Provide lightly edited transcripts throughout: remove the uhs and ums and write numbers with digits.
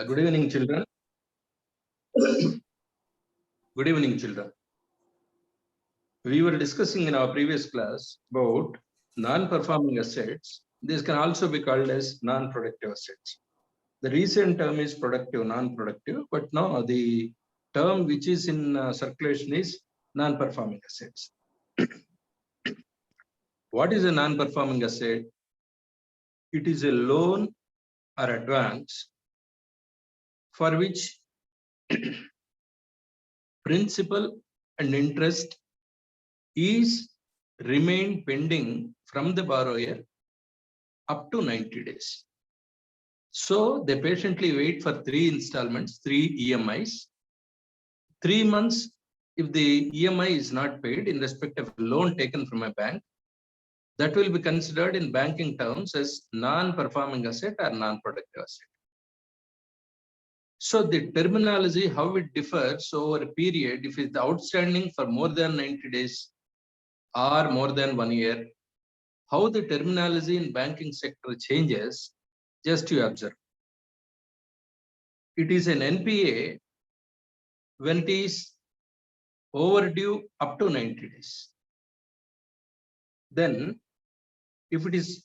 Good evening, children. Good evening, children. We were discussing in our previous class about non-performing assets. This can also be called as non-productive assets. The recent term is productive, non-productive, but no, the term which is in circulation is non-performing assets. What is a non-performing asset? It is a loan or advance for which principal and interest is remain pending from the borrower up to 90 days. So they patiently wait for 3 installments, 3 EMIs. 3 months, if the EMI is not paid in respect of a loan taken from a bank, that will be considered in banking terms as non-performing asset or non-productive asset. So the terminology, how it differs over a period, if it's outstanding for more than 90 days or more than 1 year, how the terminology in banking sector changes, just you observe. It is an NPA when it is overdue up to 90 days. Then if it is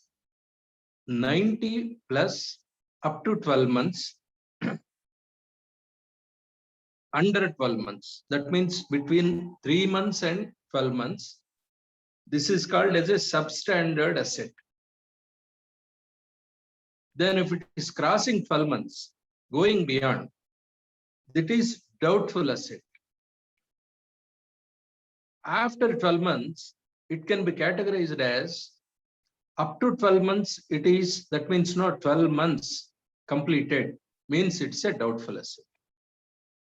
90 plus up to 12 months, under 12 months, that means between 3 months and 12 months, this is called as a substandard asset. Then if it is crossing 12 months, going beyond, that is doubtful asset. After 12 months, it can be categorized as up to 12 months, it is, that means not 12 months completed, means it's a doubtful asset.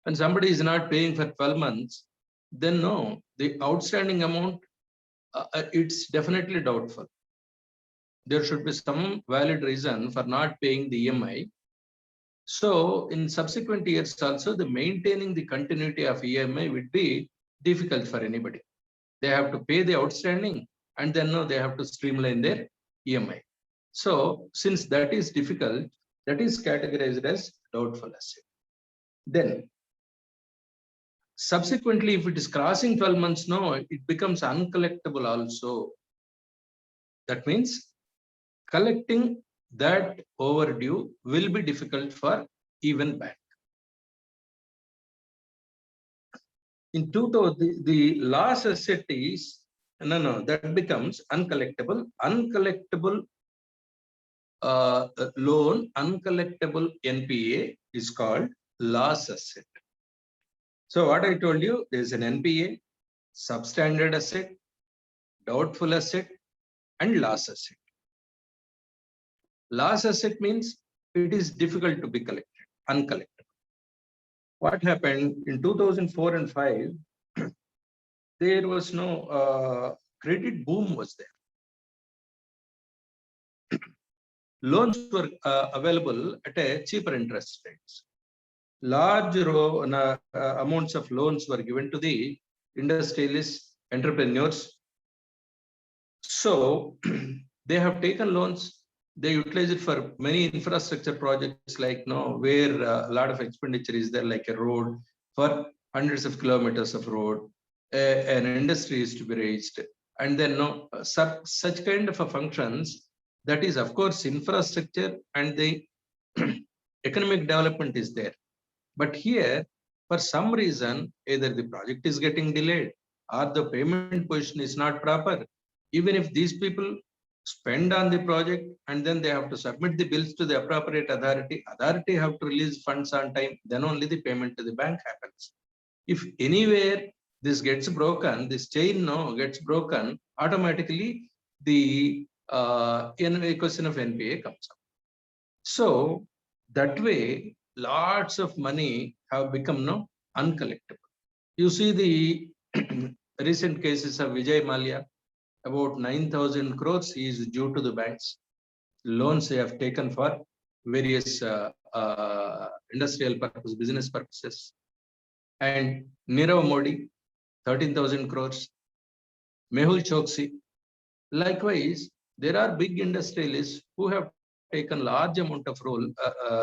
When somebody is not paying for 12 months, then no, the outstanding amount, it's definitely doubtful. There should be some valid reason for not paying the EMI. So in subsequent years also, the maintaining the continuity of EMI would be difficult for anybody. They have to pay the outstanding and then no, they have to streamline their EMI. So since that is difficult, that is categorized as doubtful asset. Then subsequently, if it is crossing 12 months, no, it becomes uncollectible also. That means collecting that overdue will be difficult for even bank. In 2000, the loss asset is, that becomes uncollectible. Uncollectible loan, uncollectible NPA is called loss asset. So what I told you, there is an NPA, substandard asset, doubtful asset, and loss asset. Loss asset means it is difficult to be collected, uncollectible. What happened in 2004 and 5? There was no credit boom was there. Loans were available at a cheaper interest rates. Large amounts of loans were given to the industrialists, entrepreneurs. So they have taken loans. They utilize it for many infrastructure projects, like where a lot of expenditure is there, like a road for hundreds of kilometers of road, an industry is to be raised, and then such kind of functions. That is, of course, infrastructure and the economic development is there. But here, for some reason, either the project is getting delayed or the payment position is not proper. Even if these people spend on the project and then they have to submit the bills to the appropriate authority have to release funds on time, then only the payment to the bank happens. If anywhere this gets broken, this chain gets broken, automatically the question of NPA comes up. So that way, lots of money have become uncollectible. You see the recent cases of Vijay Mallya, about 9,000 crores is due to the banks. Loans they have taken for various industrial purposes, business purposes. And Nirav Modi, 13,000 crores. Mehul Choksi. Likewise, there are big industrialists who have taken large amount of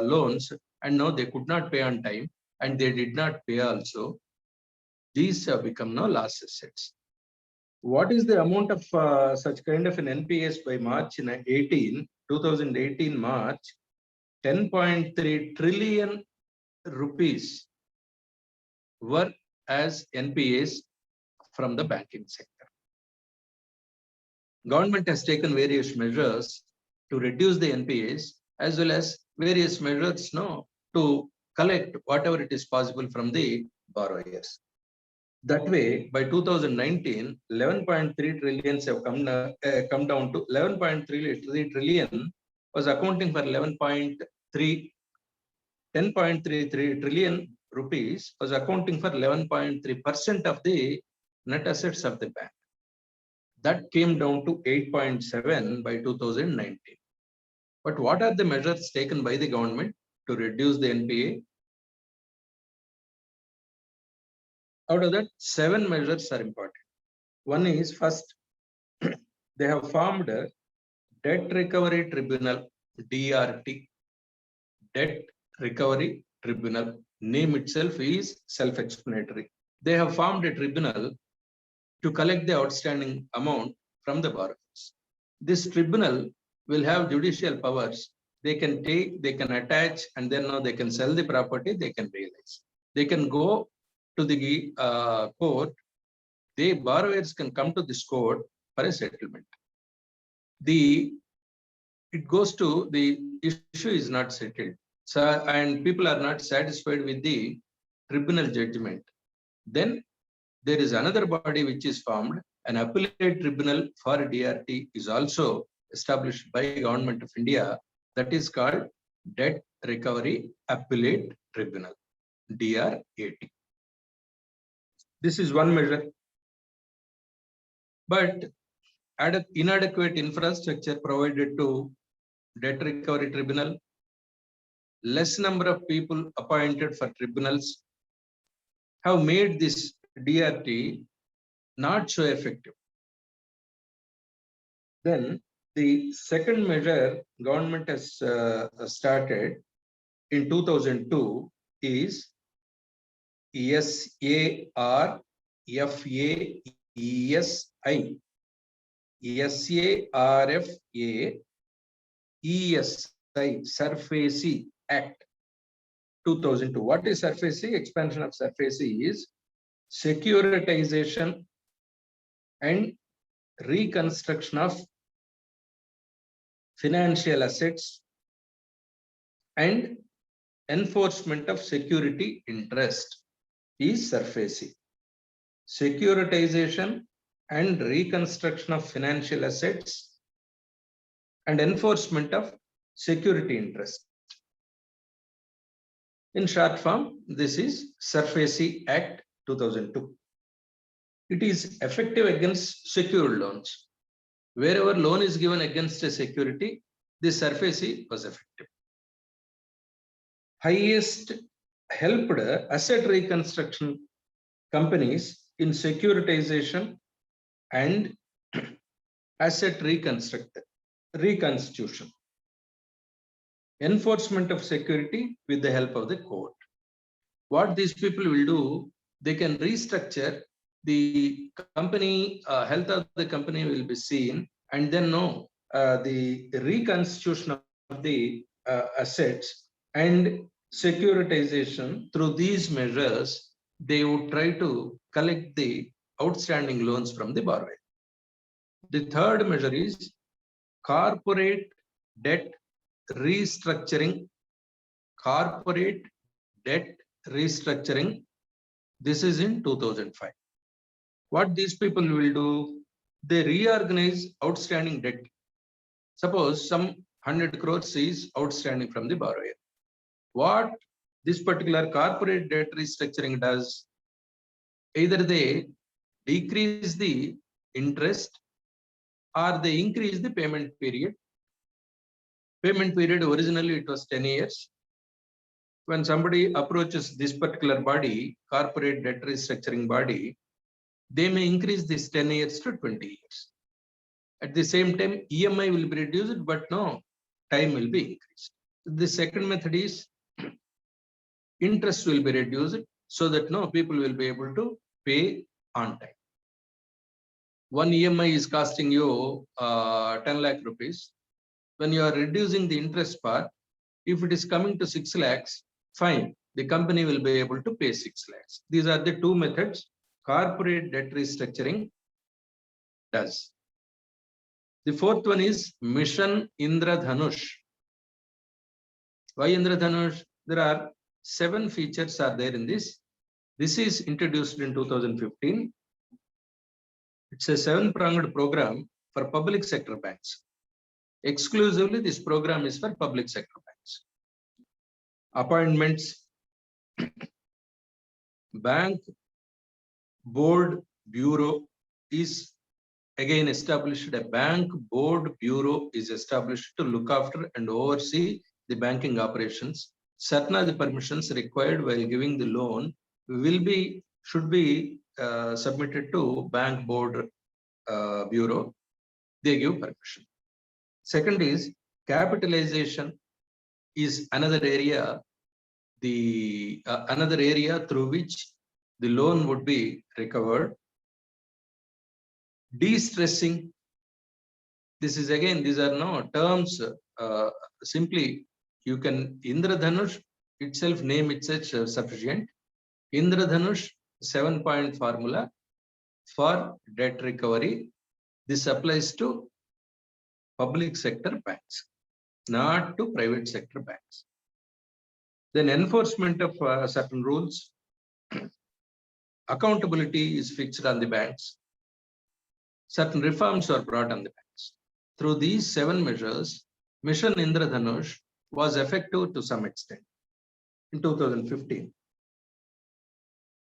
loans and now they could not pay on time and they did not pay also. These have become now loss assets. What is the amount of such kind of an NPAs by March 2018 March? 10.3 trillion rupees were as NPAs from the banking sector. Government has taken various measures to reduce the NPAs as well as various measures now to collect whatever it is possible from the borrowers. That way, by 2019, 11.3 trillions have come down to 11.3 trillion was accounting for 10.33 trillion rupees was accounting for 11.3% of the net assets of the bank. That came down to 8.7 by 2019. But what are the measures taken by the government to reduce the NPA? Out of that, 7 measures are important. One is, first, they have formed a Debt Recovery Tribunal, DRT. Debt Recovery Tribunal. Name itself is self-explanatory. They have formed a tribunal to collect the outstanding amount from the borrowers. This tribunal will have judicial powers. They can take, they can attach, and then now they can sell the property, they can realize. They can go to the court. The borrowers can come to this court for a settlement. It goes to the issue is not settled. So, and people are not satisfied with the tribunal judgment. Then there is another body which is formed, an appellate tribunal for DRT is also established by Government of India, that is called Debt Recovery Appellate Tribunal, DRAT. This is one measure. But inadequate infrastructure provided to Debt Recovery Tribunal, less number of people appointed for tribunals have made this DRT not so effective. Then the second measure government has started in 2002 is SARFAESI. SARFAESI, SARFAESI Act 2002. What is SARFAESI? Expansion of SARFAESI is securitization and reconstruction of financial assets and enforcement of security interest is SARFAESI. Securitization and reconstruction of financial assets and enforcement of security interest. In short form, this is SARFAESI Act 2002. It is effective against secured loans. Wherever loan is given against a security, this SARFAESI was effective. Highest helped asset reconstruction companies in securitization and asset reconstitution. Enforcement of security with the help of the court. What these people will do, they can restructure the company, health of the company will be seen, and then the reconstitution of the assets and securitization. Through these measures, they would try to collect the outstanding loans from the borrower. The third measure is corporate debt restructuring. Corporate debt restructuring. This is in 2005. What these people will do, they reorganize outstanding debt. Suppose some 100 crores is outstanding from the borrower. What this particular corporate debt restructuring does, either they decrease the interest or they increase the payment period. Payment period, originally it was 10 years. When somebody approaches this particular body, corporate debt restructuring body, they may increase this 10 years to 20 years. At the same time, EMI will be reduced, but no, time will be increased. The second method is interest will be reduced so that no people will be able to pay on time. One EMI is costing you 10 lakh rupees. When you are reducing the interest part, if it is coming to 6 lakhs, fine, the company will be able to pay 6 lakhs. These are the two methods corporate debt restructuring does. The fourth one is Mission Indradhanush. Why Indradhanush? There are 7 features are there in this. This is introduced in 2015. It's a 7-pronged program for public sector banks. Exclusively, this program is for public sector banks. Appointments, Bank Board Bureau is again established. A Bank Board Bureau is established to look after and oversee the banking operations. Certain of the permissions required while giving the loan should be submitted to Bank Board Bureau. They give permission. Second is capitalization is another area. Another area through which the loan would be recovered. De-stressing. This is again, these are no terms. Simply, you can Indradhanush itself, name itself sufficient. Indradhanush 7-point formula for debt recovery. This applies to public sector banks, not to private sector banks. Then enforcement of certain rules. Accountability is fixed on the banks. Certain reforms are brought on the banks. Through these 7 measures, Mission Indradhanush was effective to some extent in 2015.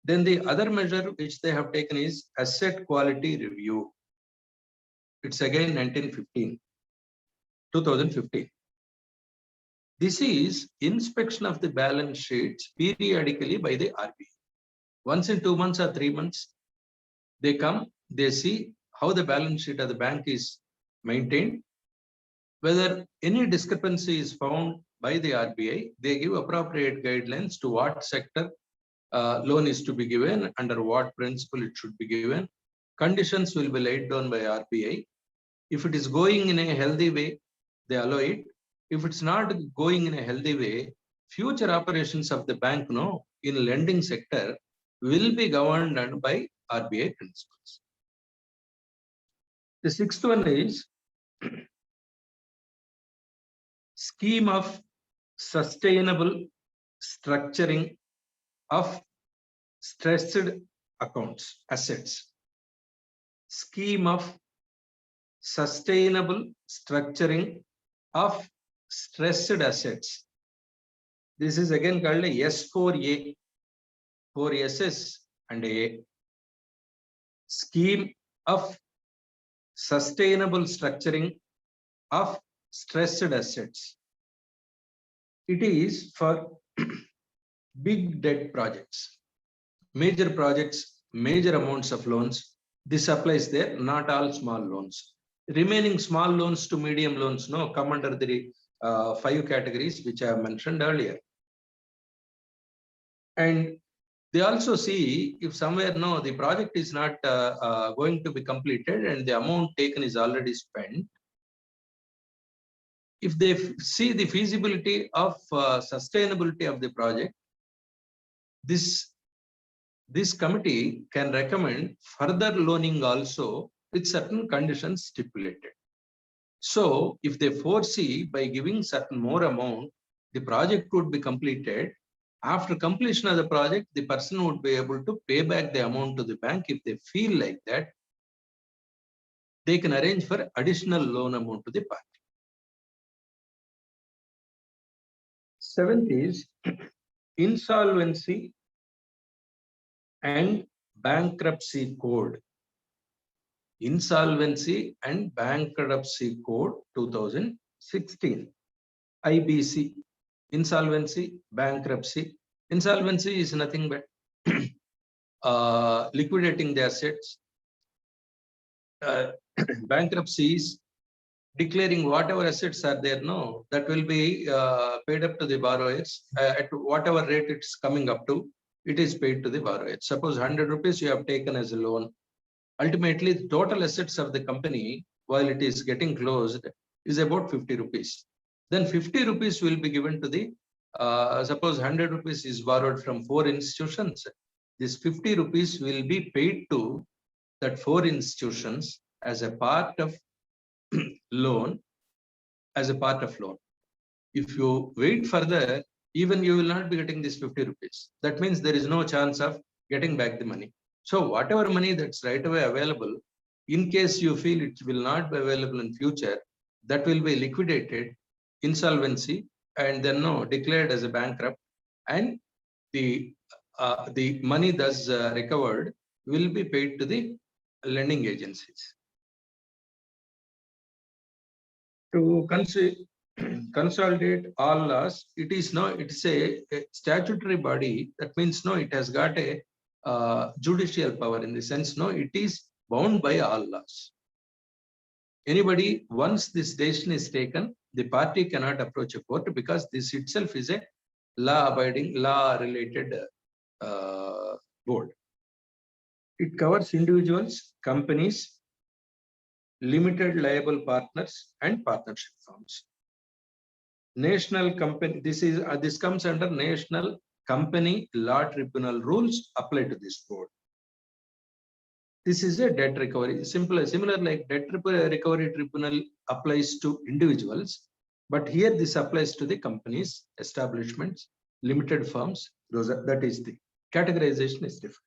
Then the other measure which they have taken is asset quality review. It's again 2015. This is inspection of the balance sheets periodically by the RBI. Once in 2 months or 3 months, they come, they see how the balance sheet of the bank is maintained. Whether any discrepancy is found by the RBI, they give appropriate guidelines to what sector loan is to be given, under what principle it should be given. Conditions will be laid down by RBI. If it is going in a healthy way, they allow it. If it's not going in a healthy way, future operations of the bank in lending sector will be governed by RBI principles. The 6th one is scheme of sustainable structuring of stressed assets. Scheme of sustainable structuring of stressed assets. This is again called a S4A, 4 S's and A. Scheme of sustainable structuring of stressed assets. It is for big debt projects, major projects, major amounts of loans. This applies there, not all small loans. Remaining small loans to medium loans come under the 5 categories which I have mentioned earlier. And they also see if somewhere the project is not going to be completed and the amount taken is already spent. If they see the feasibility of sustainability of the project, this committee can recommend further loaning also with certain conditions stipulated. So if they foresee by giving certain more amount, the project would be completed. After completion of the project, the person would be able to pay back the amount to the bank. If they feel like that, they can arrange for additional loan amount to the party. 7th is insolvency and bankruptcy code. Insolvency and Bankruptcy Code 2016. IBC. Insolvency, bankruptcy. Insolvency is nothing but liquidating the assets. Bankruptcy is declaring whatever assets are there, no, that will be paid up to the borrowers at whatever rate it's coming up to, it is paid to the borrower. Suppose 100 rupees you have taken as a loan. Ultimately, the total assets of the company, while it is getting closed, is about 50 rupees. Then 50 rupees will be given to the, suppose 100 rupees is borrowed from 4 institutions. This 50 rupees will be paid to that 4 institutions as a part of loan, as a part of loan. If you wait further, even you will not be getting this 50 rupees. That means there is no chance of getting back the money. So whatever money that's right away available, in case you feel it will not be available in future, that will be liquidated, insolvency, and then no, declared as a bankrupt, and the money thus recovered will be paid to the lending agencies. To consolidate all laws, it is no, it's a statutory body. That means no, it has got a judicial power in the sense no, it is bound by all laws. Anybody, once this decision is taken, the party cannot approach a court because this itself is a law-abiding, law-related board. It covers individuals, companies, limited liable partners, and partnership firms. National company, this comes under National Company Law Tribunal rules apply to this board. This is a debt recovery, similar like debt recovery tribunal applies to individuals, but here this applies to the companies, establishments, limited firms. That is the categorization is different.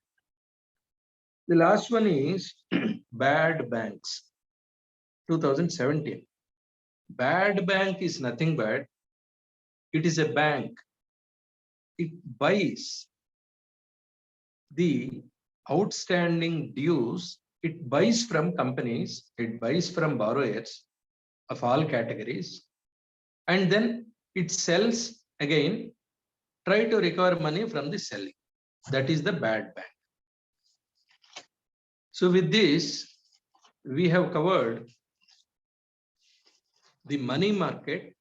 The last one is bad banks. 2017. Bad bank is nothing but it is a bank. It buys the outstanding dues. It buys from companies. It buys from borrowers of all categories, and then it sells again. Try to recover money from the selling. That is the bad bank. So with this, we have covered the money market,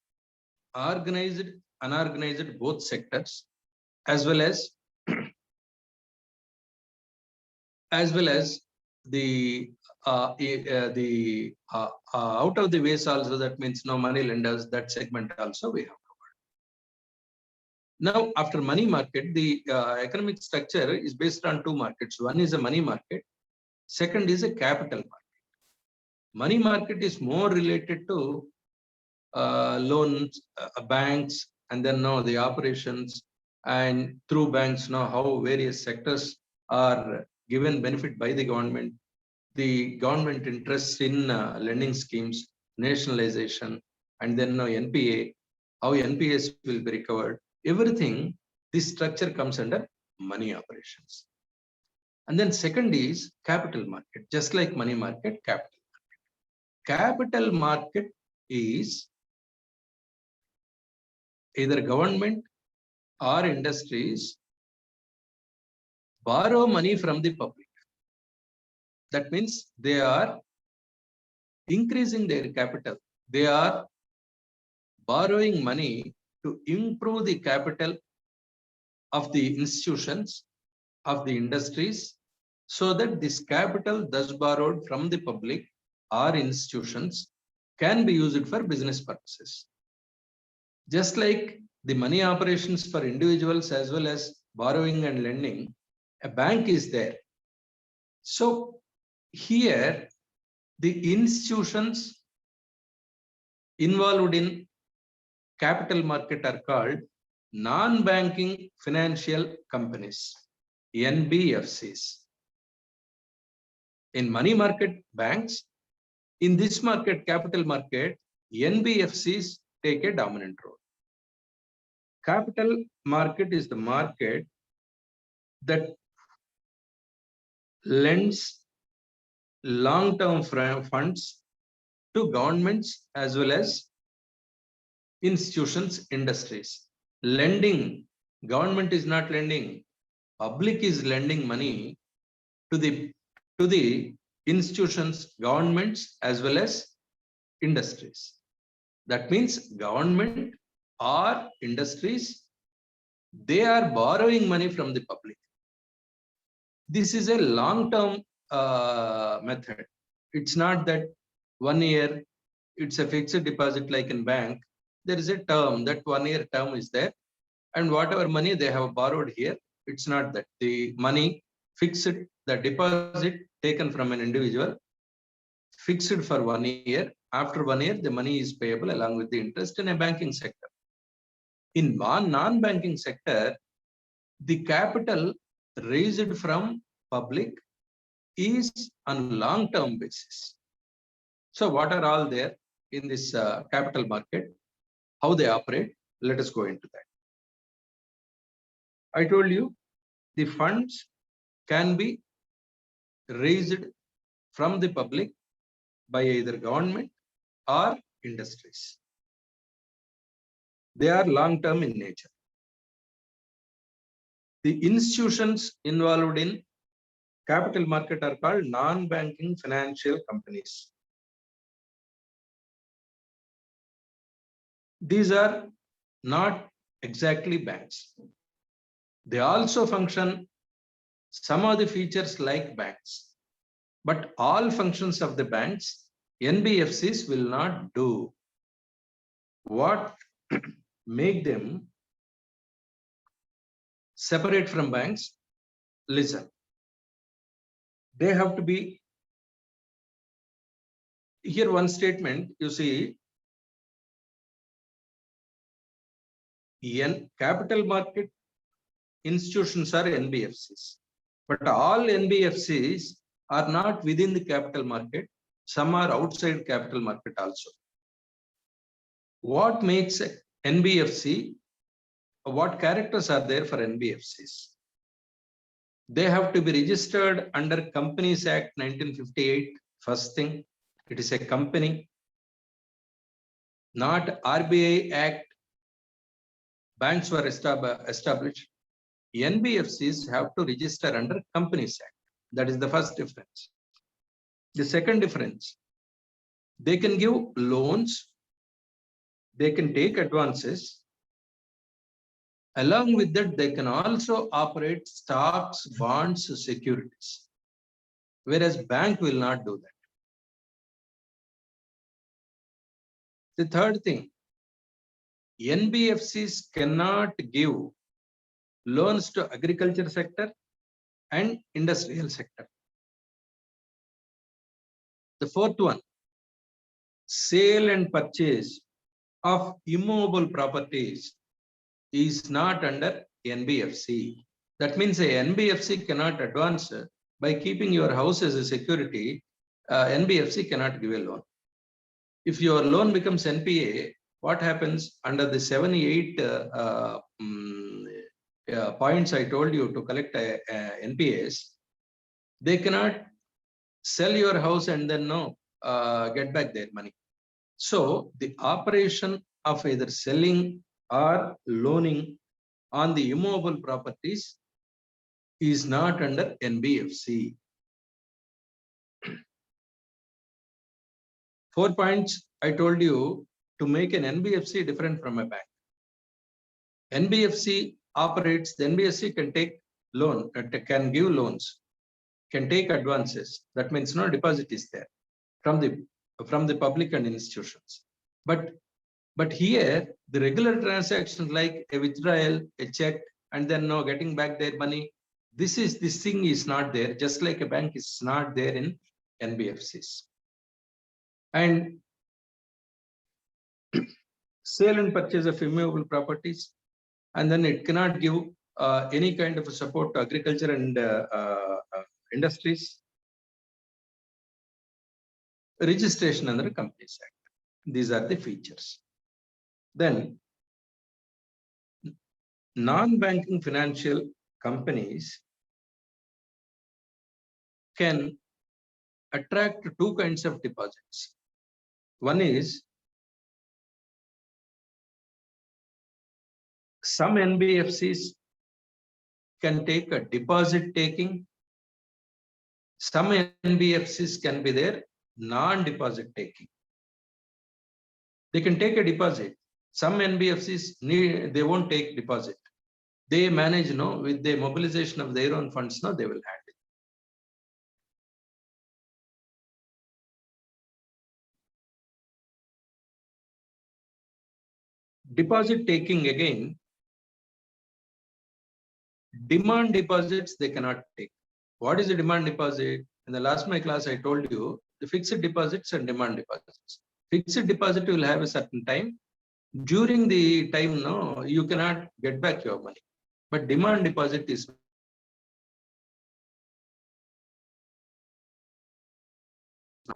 organized, unorganized, both sectors, as well as the out of the ways also. That means no money lenders. That segment also we have covered. Now, after money market, the economic structure is based on 2 markets. One is a money market. Second is a capital market. Money market is more related to loans, banks, and then now the operations, and through banks now how various sectors are given benefit by the government interests in lending schemes, nationalization, and then now NPA, how NPAs will be recovered. Everything, this structure comes under money operations. And then second is capital market, just like money market, capital market. Capital market is either government or industries borrow money from the public. That means they are increasing their capital. They are borrowing money to improve the capital of the institutions, of the industries, so that this capital thus borrowed from the public or institutions can be used for business purposes. Just like the money operations for individuals as well as borrowing and lending, a bank is there. So here, the institutions involved in capital market are called non-banking financial companies, NBFCs. In money market, banks. In this market, capital market, NBFCs take a dominant role. Capital market is the market that lends long-term funds to governments as well as institutions, industries. Lending, government is not lending, public is lending money to the institutions, governments as well as industries. That means government or industries, they are borrowing money from the public. This is a long-term method. It's not that 1 year, it's a fixed deposit like in bank. There is a term, that 1 year term is there. And whatever money they have borrowed here, it's not that. The money fixed, the deposit taken from an individual, fixed for 1 year. After 1 year, the money is payable along with the interest in a banking sector. In non-banking sector, the capital raised from public is on long-term basis. So what are all there in this capital market? How they operate? Let us go into that. I told you the funds can be raised from the public by either government or industries. They are long-term in nature. The institutions involved in capital market are called non-banking financial companies. These are not exactly banks. They also function some of the features like banks, but all functions of the banks, NBFCs will not do. What make them separate from banks? Listen, they have to be, here one statement, you see, capital market institutions are NBFCs, but all NBFCs are not within the capital market. Some are outside capital market also. What makes NBFC? What characters are there for NBFCs? They have to be registered under Companies Act 1958. First thing, it is a company, not RBI Act. Banks were established. NBFCs have to register under Companies Act. That is the first difference. The second difference, they can give loans, they can take advances. Along with that, they can also operate stocks, bonds, securities, whereas bank will not do that. The third thing, NBFCs cannot give loans to agriculture sector and industrial sector. The fourth one, sale and purchase of immovable properties is not under NBFC. That means a NBFC cannot advance by keeping your house as a security. NBFC cannot give a loan. If your loan becomes NPA, what happens under the 78 points I told you to collect NPAs? They cannot sell your house and then get back their money. So the operation of either selling or loaning on the immovable properties is not under NBFC. 4 points I told you to make an NBFC different from a bank. NBFC operates, the NBFC can take loan, can give loans, can take advances. That means no deposit is there from the public and institutions. But here, the regular transactions like a withdrawal, a check, and then getting back their money, this thing is not there, just like a bank is not there in NBFCs. And sale and purchase of immovable properties, and then it cannot give any kind of support to agriculture and industries. Registration under Companies Act. These are the features. Then, non-banking financial companies can attract two kinds of deposits. One is some NBFCs can take a deposit taking. Some NBFCs can be there non-deposit taking. They can take a deposit. Some NBFCs they won't take deposit. They manage, with the mobilization of their own funds, they will handle. Deposit taking again, demand deposits they cannot take. What is a demand deposit? In the last my class, I told you the fixed deposits and demand deposits. Fixed deposit will have a certain time. During the time, you cannot get back your money. But demand deposit is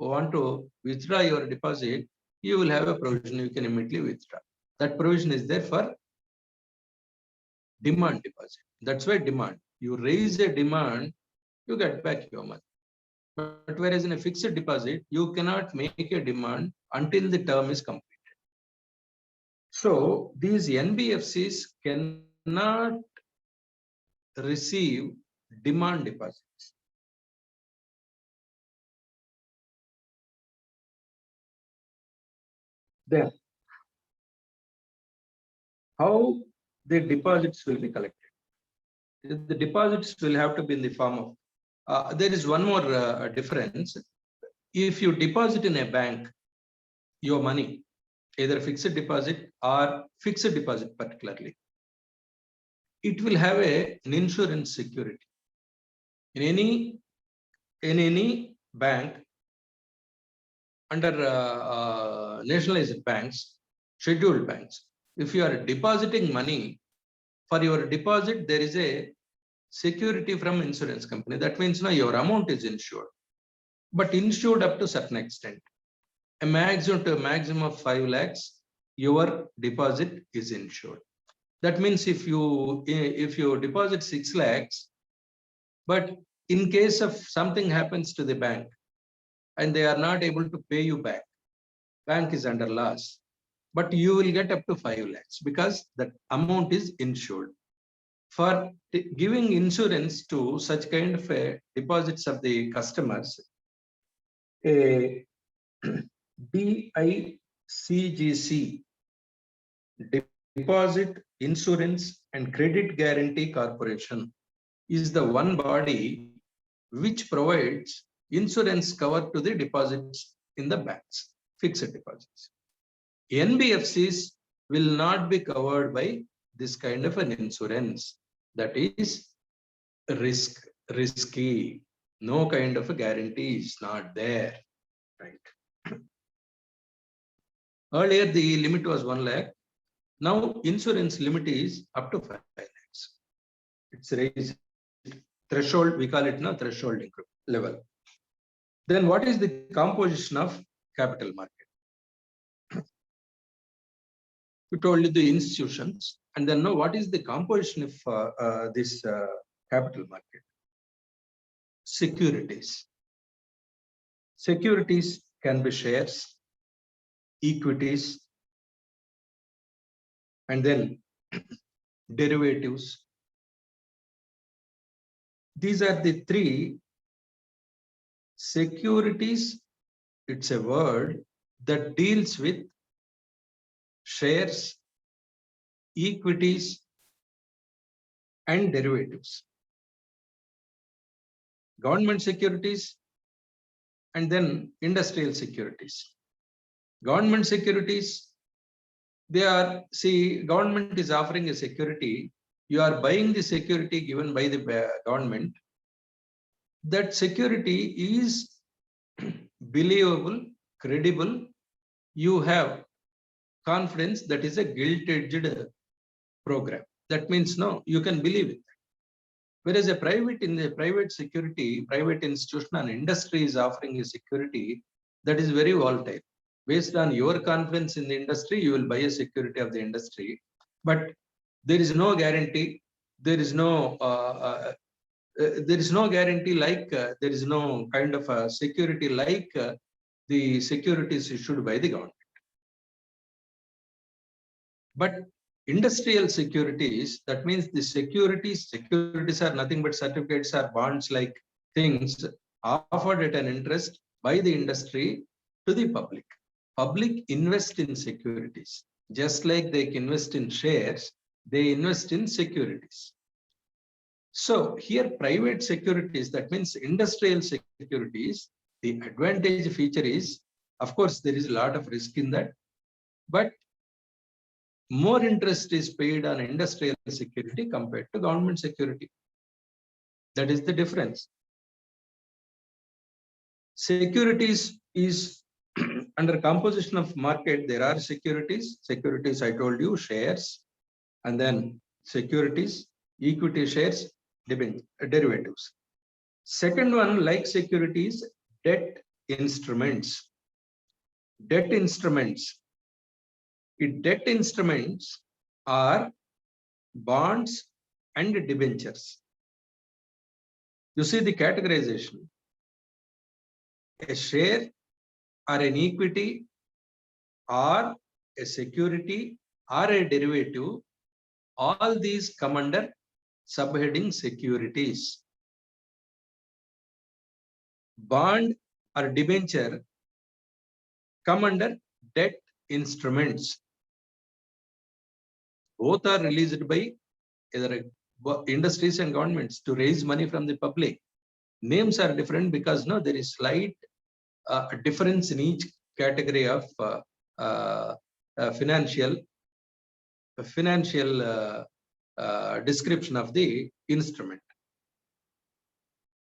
want to withdraw your deposit, you will have a provision, you can immediately withdraw. That provision is there for demand deposit. That's why demand. You raise a demand, you get back your money. But whereas in a fixed deposit, you cannot make a demand until the term is completed. So these NBFCs cannot receive demand deposits. Then, how the deposits will be collected? The deposits will have to be in the form of, there is one more difference. If you deposit in a bank, your money, either fixed deposit or fixed deposit particularly, it will have an insurance security. In any bank, under nationalized banks, scheduled banks, if you are depositing money, for your deposit, there is a security from insurance company. That means your amount is insured, but insured up to certain extent. A maximum of 5 lakhs, your deposit is insured. That means if you deposit 6 lakhs, but in case of something happens to the bank and they are not able to pay you back, bank is under loss, but you will get up to 5 lakhs because that amount is insured. For giving insurance to such kind of deposits of the customers, a DICGC, Deposit Insurance and Credit Guarantee Corporation, is the one body which provides insurance cover to the deposits in the banks, fixed deposits. NBFCs will not be covered by this kind of an insurance. That is risky. No kind of a guarantee is not there, right? Earlier, the limit was 1 lakh. Now, insurance limit is up to 5 lakhs. It's raised threshold, we call it now threshold level. Then what is the composition of capital market? We told you the institutions, and then know what is the composition of this capital market? Securities. Securities can be shares, equities, and then derivatives. These are the three. Securities, it's a word that deals with shares, equities, and derivatives. Government securities and then industrial securities. Government securities, government is offering a security. You are buying the security given by the government. That security is believable, credible. You have confidence that is a gilt-edged program. That means you can believe it. Whereas in the private security, private institution and industry is offering a security that is very volatile. Based on your confidence in the industry, you will buy a security of the industry, but there is no guarantee. There is no guarantee like there is no kind of a security like the securities issued by the government. But industrial securities, that means the securities are nothing but certificates or bonds like things offered at an interest by the industry to the public. public invest in securities. Just like they invest in shares, they invest in securities. So here private securities, that means industrial securities, the advantage feature is, of course, there is a lot of risk in that, but more interest is paid on industrial security compared to government security. That is the difference. Securities is under composition of market, there are securities. Securities, I told you, shares, and then securities, equity shares, derivatives. Second one, like securities, debt instruments. Debt instruments. Debt instruments are bonds and debentures. You see the categorization. A share or an equity or a security or a derivative, all these come under subheading securities. Bond or debenture come under debt instruments. Both are released by either industries and governments to raise money from the public. Names are different because no, there is slight difference in each category of financial description of the instrument.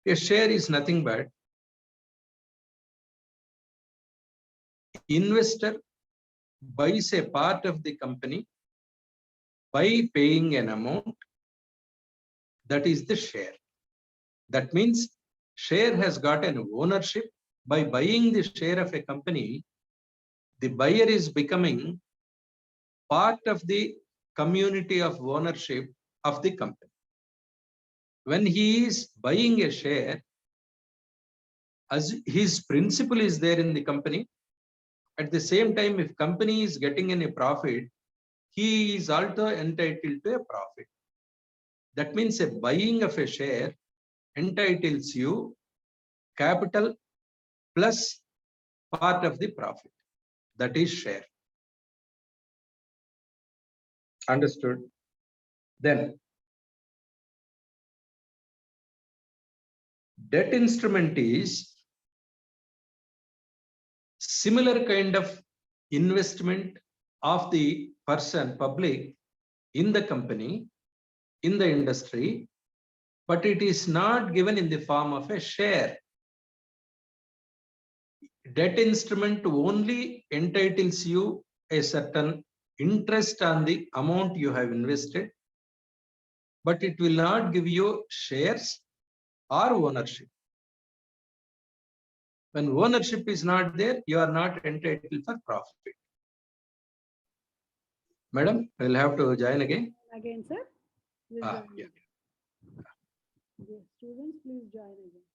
A share is nothing but investor buys a part of the company by paying an amount, that is the share. That means share has got an ownership. By buying the share of a company, the buyer is becoming part of the community of ownership of the company. When he is buying a share, as his principal is there in the company, at the same time, if company is getting any profit, he is also entitled to a profit. That means a buying of a share entitles you capital plus part of the profit. That is share. Understood? Then debt instrument is similar kind of investment of the person, public, in the company, in the industry, but it is not given in the form of a share. Debt instrument only entitles you a certain interest on the amount you have invested, but it will not give you shares or ownership. When ownership is not there, you are not entitled for profit. Madam, I will have to join again. Again, sir. Please join Yeah. again. Yes, students, please join again.